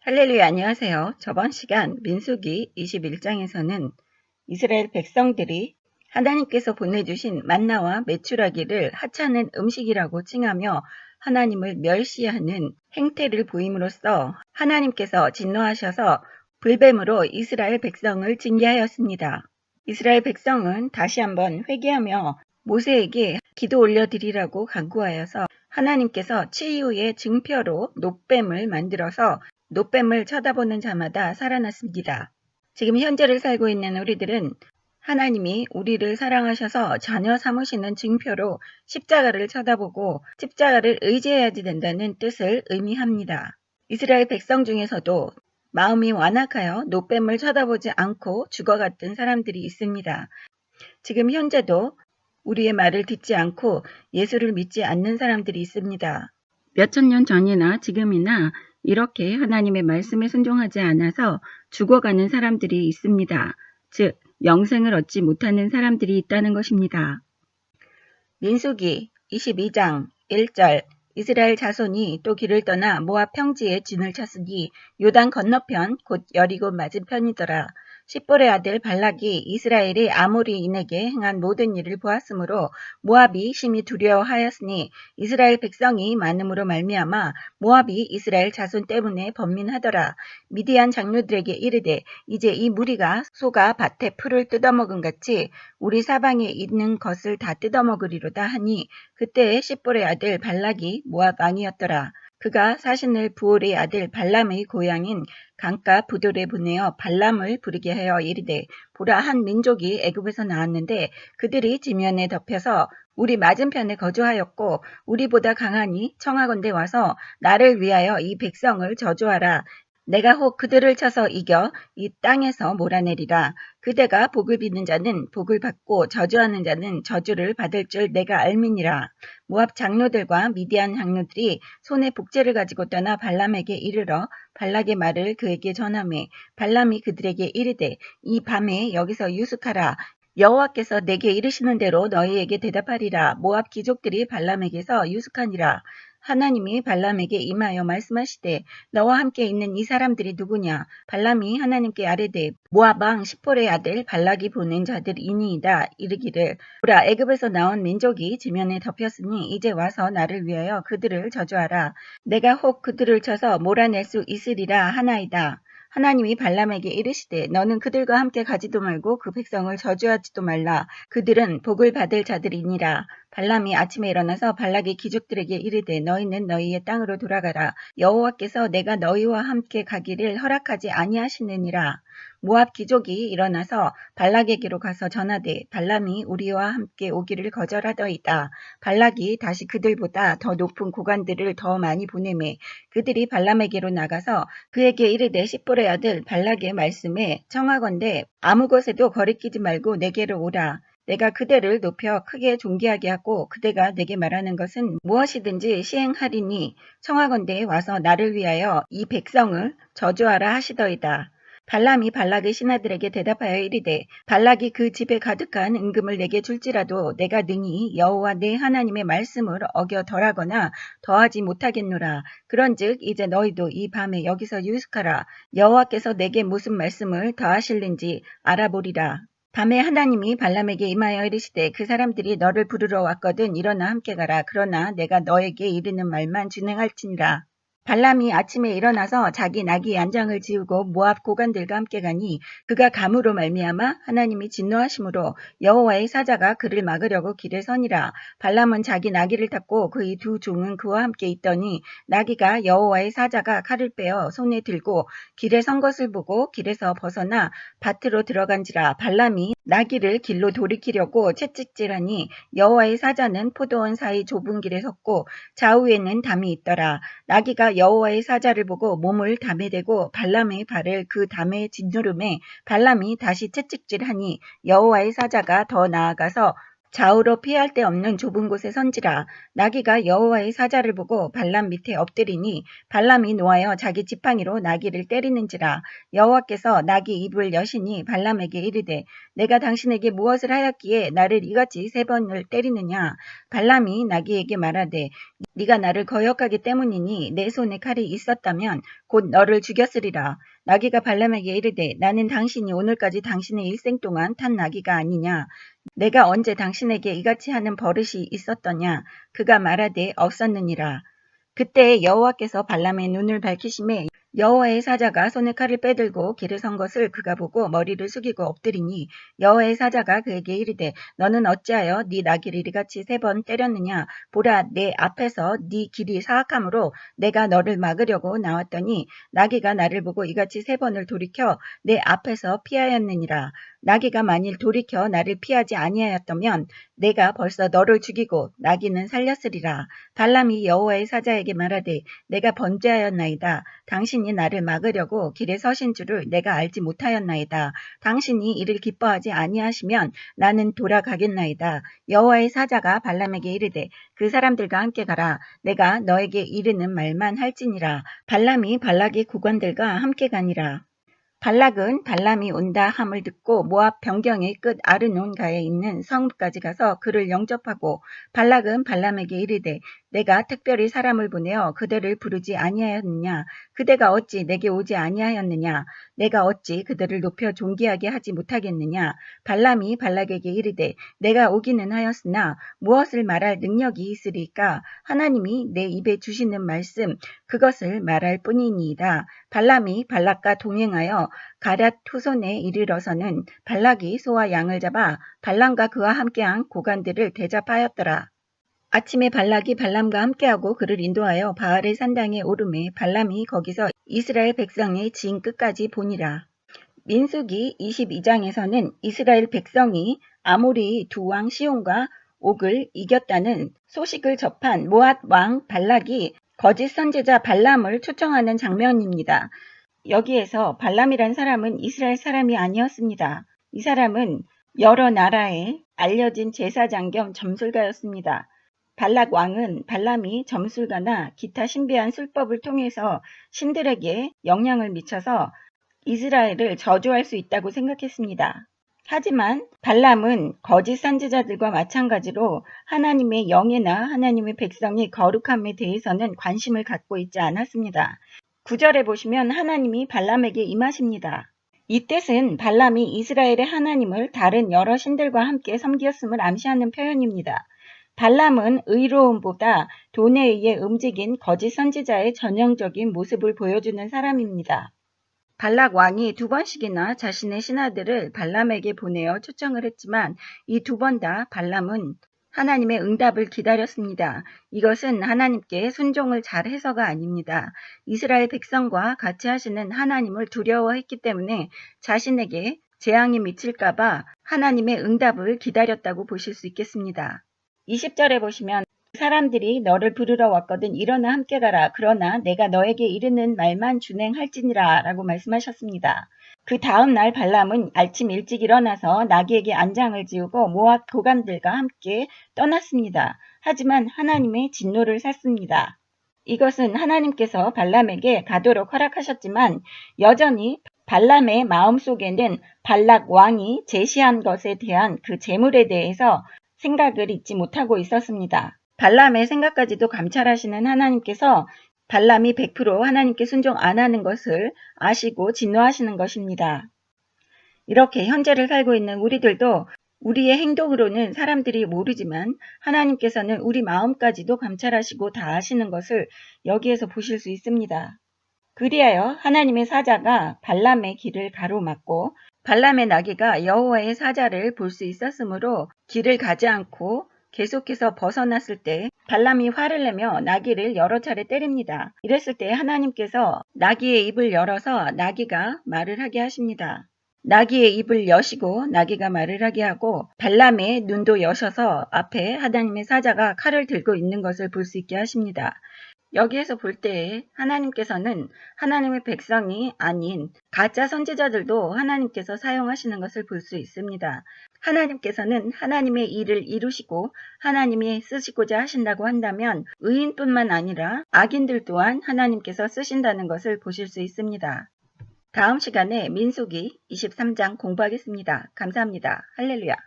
할렐루야, 안녕하세요. 저번 시간 민수기 21장에서는 이스라엘 백성들이 하나님께서 보내주신 만나와 메추라기를 하찮은 음식이라고 칭하며 하나님을 멸시하는 행태를 보임으로써 하나님께서 진노하셔서 불뱀으로 이스라엘 백성을 징계하였습니다. 이스라엘 백성은 다시 한번 회개하며 모세에게 기도 올려드리라고 간구하여서 하나님께서 치유의 증표로 놋뱀을 만들어서 놋뱀을 쳐다보는 자마다 살아났습니다. 지금 현재를 살고 있는 우리들은 하나님이 우리를 사랑하셔서 자녀 삼으시는 증표로 십자가를 쳐다보고 십자가를 의지해야지 된다는 뜻을 의미합니다. 이스라엘 백성 중에서도 마음이 완악하여 놋뱀을 쳐다보지 않고 죽어갔던 사람들이 있습니다. 지금 현재도 우리의 말을 듣지 않고 예수를 믿지 않는 사람들이 있습니다. 몇천 년 전이나 지금이나 이렇게 하나님의 말씀에 순종하지 않아서 죽어가는 사람들이 있습니다. 즉, 영생을 얻지 못하는 사람들이 있다는 것입니다. 민수기 22장 1절 이스라엘 자손이 또 길을 떠나 모압 평지에 진을 쳤으니 요단 건너편 곧 여리고 맞은편이더라. 십볼의 아들 발락이 이스라엘이 아모리인에게 행한 모든 일을 보았으므로 모압이 심히 두려워하였으니 이스라엘 백성이 많음으로 말미암아 모압이 이스라엘 자손 때문에 번민하더라. 미디안 장로들에게 이르되 이제 이 무리가 소가 밭에 풀을 뜯어먹은 같이 우리 사방에 있는 것을 다 뜯어먹으리로다 하니 그때에 십볼의 아들 발락이 모압 왕이었더라. 그가 사신을 부올의 아들 발람의 고향인 강가 부돌에 보내어 발람을 부르게 하여 이르되 보라 한 민족이 애굽에서 나왔는데 그들이 지면에 덮여서 우리 맞은편에 거주하였고 우리보다 강하니 청하건대 와서 나를 위하여 이 백성을 저주하라. 내가 혹 그들을 쳐서 이겨 이 땅에서 몰아내리라. 그대가 복을 빚는 자는 복을 받고 저주하는 자는 저주를 받을 줄 내가 알미니라. 모압 장로들과 미디안 장로들이 손에 복제를 가지고 떠나 발람에게 이르러 발락의 말을 그에게 전하매 발람이 그들에게 이르되 이 밤에 여기서 유숙하라. 여호와께서 내게 이르시는 대로 너희에게 대답하리라. 모압 귀족들이 발람에게서 유숙하니라. 하나님이 발람에게 임하여 말씀하시되 너와 함께 있는 이 사람들이 누구냐? 발람이 하나님께 아뢰되 모압 왕 십볼의 아들 발락이 보낸 자들이니이다. 이르기를 보라 애굽에서 나온 민족이 지면에 덮였으니 이제 와서 나를 위하여 그들을 저주하라. 내가 혹 그들을 쳐서 몰아낼 수 있으리라 하나이다. 하나님이 발람에게 이르시되 너는 그들과 함께 가지도 말고 그 백성을 저주하지도 말라. 그들은 복을 받을 자들이니라. 발람이 아침에 일어나서 발락의 귀족들에게 이르되 너희는 너희의 땅으로 돌아가라. 여호와께서 내가 너희와 함께 가기를 허락하지 아니하시느니라. 모압 귀족이 일어나서 발락에게로 가서 전하되 발람이 우리와 함께 오기를 거절하더이다. 발락이 다시 그들보다 더 높은 고관들을 더 많이 보내매 그들이 발람에게로 나가서 그에게 이르되 십볼의 아들 발락의 말씀에 청하건대 아무 곳에도 거리끼지 말고 내게로 오라. 내가 그대를 높여 크게 존귀하게 하고 그대가 내게 말하는 것은 무엇이든지 시행하리니 청하건대 와서 나를 위하여 이 백성을 저주하라 하시더이다. 발람이 발락의 신하들에게 대답하여 이르되 발락이 그 집에 가득한 은금을 내게 줄지라도 내가 능히 여호와 내 하나님의 말씀을 어겨 덜하거나 더하지 못하겠노라. 그런즉 이제 너희도 이 밤에 여기서 유숙하라. 여호와께서 내게 무슨 말씀을 더하실는지 알아보리라. 밤에 하나님이 발람에게 임하여 이르시되 그 사람들이 너를 부르러 왔거든 일어나 함께 가라. 그러나 내가 너에게 이르는 말만 진행할지니라. 발람이 아침에 일어나서 자기 나귀 안장을 지우고 모압 고관들과 함께 가니 그가 감으로 말미암아 하나님이 진노하심으로 여호와의 사자가 그를 막으려고 길에 서니라. 발람은 자기 나귀를 탔고 그의 두 종은 그와 함께 있더니 나귀가 여호와의 사자가 칼을 빼어 손에 들고 길에 선 것을 보고 길에서 벗어나 밭으로 들어간지라. 발람이 나귀를 길로 돌이키려고 채찍질하니 여호와의 사자는 포도원 사이 좁은 길에 섰고 좌우에는 담이 있더라. 나귀가 여호와의 사자를 보고 몸을 담에 대고 발람의 발을 그 담에 짓누름에 발람이 다시 채찍질하니 여호와의 사자가 더 나아가서 좌우로 피할 데 없는 좁은 곳에 선지라. 나귀가 여호와의 사자를 보고 발람 밑에 엎드리니 발람이 노하여 자기 지팡이로 나귀를 때리는지라. 여호와께서 나귀 입을 여시니 발람에게 이르되 내가 당신에게 무엇을 하였기에 나를 이같이 3번을 때리느냐. 발람이 나귀에게 말하되 네가 나를 거역하기 때문이니 내 손에 칼이 있었다면 곧 너를 죽였으리라. 나귀가 발람에게 이르되 나는 당신이 오늘까지 당신의 일생 동안 탄 나귀가 아니냐. 내가 언제 당신에게 이같이 하는 버릇이 있었더냐. 그가 말하되 없었느니라. 그때 여호와께서 발람의 눈을 밝히심에 여호와의 사자가 손에 칼을 빼들고 길에 선 것을 그가 보고 머리를 숙이고 엎드리니 여호와의 사자가 그에게 이르되 너는 어찌하여 네 나귀를 이같이 3번 때렸느냐. 보라 내 앞에서 네 길이 사악함으로 내가 너를 막으려고 나왔더니 나귀가 나를 보고 이같이 3번을 돌이켜 내 앞에서 피하였느니라. 나귀가 만일 돌이켜 나를 피하지 아니하였다면 내가 벌써 너를 죽이고 나귀는 살렸으리라. 발람이 여호와의 사자에게 말하되 내가 번제하였나이다. 당신이 나를 막으려고 길에 서신 줄을 내가 알지 못하였나이다. 당신이 이를 기뻐하지 아니하시면 나는 돌아가겠나이다. 여호와의 사자가 발람에게 이르되 그 사람들과 함께 가라. 내가 너에게 이르는 말만 할지니라. 발람이 발락의 구관들과 함께 가니라. 발락은 발람이 온다 함을 듣고 모압 변경의 끝 아르논가에 있는 성읍까지 가서 그를 영접하고 발락은 발람에게 이르되 내가 특별히 사람을 보내어 그들을 부르지 아니하였느냐. 그대가 어찌 내게 오지 아니하였느냐. 내가 어찌 그들을 높여 존귀하게 하지 못하겠느냐. 발람이 발락에게 이르되 내가 오기는 하였으나 무엇을 말할 능력이 있으리까. 하나님이 내 입에 주시는 말씀 그것을 말할 뿐이니이다. 발람이 발락과 동행하여 가럇 후손에 이르러서는 발락이 소와 양을 잡아 발람과 그와 함께한 고관들을 대접하였더라. 아침에 발락이 발람과 함께하고 그를 인도하여 바알의 산당에 오르매 발람이 거기서 이스라엘 백성의 진 끝까지 보니라. 민수기 22장에서는 이스라엘 백성이 아모리 두 왕 시온과 옥을 이겼다는 소식을 접한 모압 왕 발락이 거짓 선지자 발람을 초청하는 장면입니다. 여기에서 발람이란 사람은 이스라엘 사람이 아니었습니다. 이 사람은 여러 나라에 알려진 제사장 겸 점술가였습니다. 발락 왕은 발람이 점술가나 기타 신비한 술법을 통해서 신들에게 영향을 미쳐서 이스라엘을 저주할 수 있다고 생각했습니다. 하지만 발람은 거짓 선지자들과 마찬가지로 하나님의 영예나 하나님의 백성의 거룩함에 대해서는 관심을 갖고 있지 않았습니다. 9절에 보시면 하나님이 발람에게 임하십니다. 이 뜻은 발람이 이스라엘의 하나님을 다른 여러 신들과 함께 섬겼음을 암시하는 표현입니다. 발람은 의로움보다 돈에 의해 움직인 거짓 선지자의 전형적인 모습을 보여주는 사람입니다. 발락 왕이 2번씩이나 자신의 신하들을 발람에게 보내어 초청을 했지만 이 2번 다 발람은 하나님의 응답을 기다렸습니다. 이것은 하나님께 순종을 잘해서가 아닙니다. 이스라엘 백성과 같이 하시는 하나님을 두려워했기 때문에 자신에게 재앙이 미칠까봐 하나님의 응답을 기다렸다고 보실 수 있겠습니다. 20절에 보시면 사람들이 너를 부르러 왔거든 일어나 함께 가라. 그러나 내가 너에게 이르는 말만 준행할지니라 라고 말씀하셨습니다. 그 다음 날 발람은 아침 일찍 일어나서 나귀에게 안장을 지우고 모압 고관들과 함께 떠났습니다. 하지만 하나님의 진노를 샀습니다. 이것은 하나님께서 발람에게 가도록 허락하셨지만 여전히 발람의 마음속에는 발락 왕이 제시한 것에 대한 그 재물에 대해서 생각을 잊지 못하고 있었습니다. 발람의 생각까지도 감찰하시는 하나님께서 발람이 100% 하나님께 순종 안 하는 것을 아시고 진노하시는 것입니다. 이렇게 현재를 살고 있는 우리들도 우리의 행동으로는 사람들이 모르지만 하나님께서는 우리 마음까지도 감찰하시고 다 아시는 것을 여기에서 보실 수 있습니다. 그리하여 하나님의 사자가 발람의 길을 가로막고 발람의 나귀가 여호와의 사자를 볼 수 있었으므로 길을 가지 않고 계속해서 벗어났을 때 발람이 화를 내며 나귀를 여러 차례 때립니다. 이랬을 때 하나님께서 나귀의 입을 열어서 나귀가 말을 하게 하십니다. 나귀의 입을 여시고 나귀가 말을 하게 하고 발람의 눈도 여셔서 앞에 하나님의 사자가 칼을 들고 있는 것을 볼 수 있게 하십니다. 여기에서 볼 때에 하나님께서는 하나님의 백성이 아닌 가짜 선지자들도 하나님께서 사용하시는 것을 볼 수 있습니다. 하나님께서는 하나님의 일을 이루시고 하나님이 쓰시고자 하신다고 한다면 의인뿐만 아니라 악인들 또한 하나님께서 쓰신다는 것을 보실 수 있습니다. 다음 시간에 민수기 23장 공부하겠습니다. 감사합니다. 할렐루야.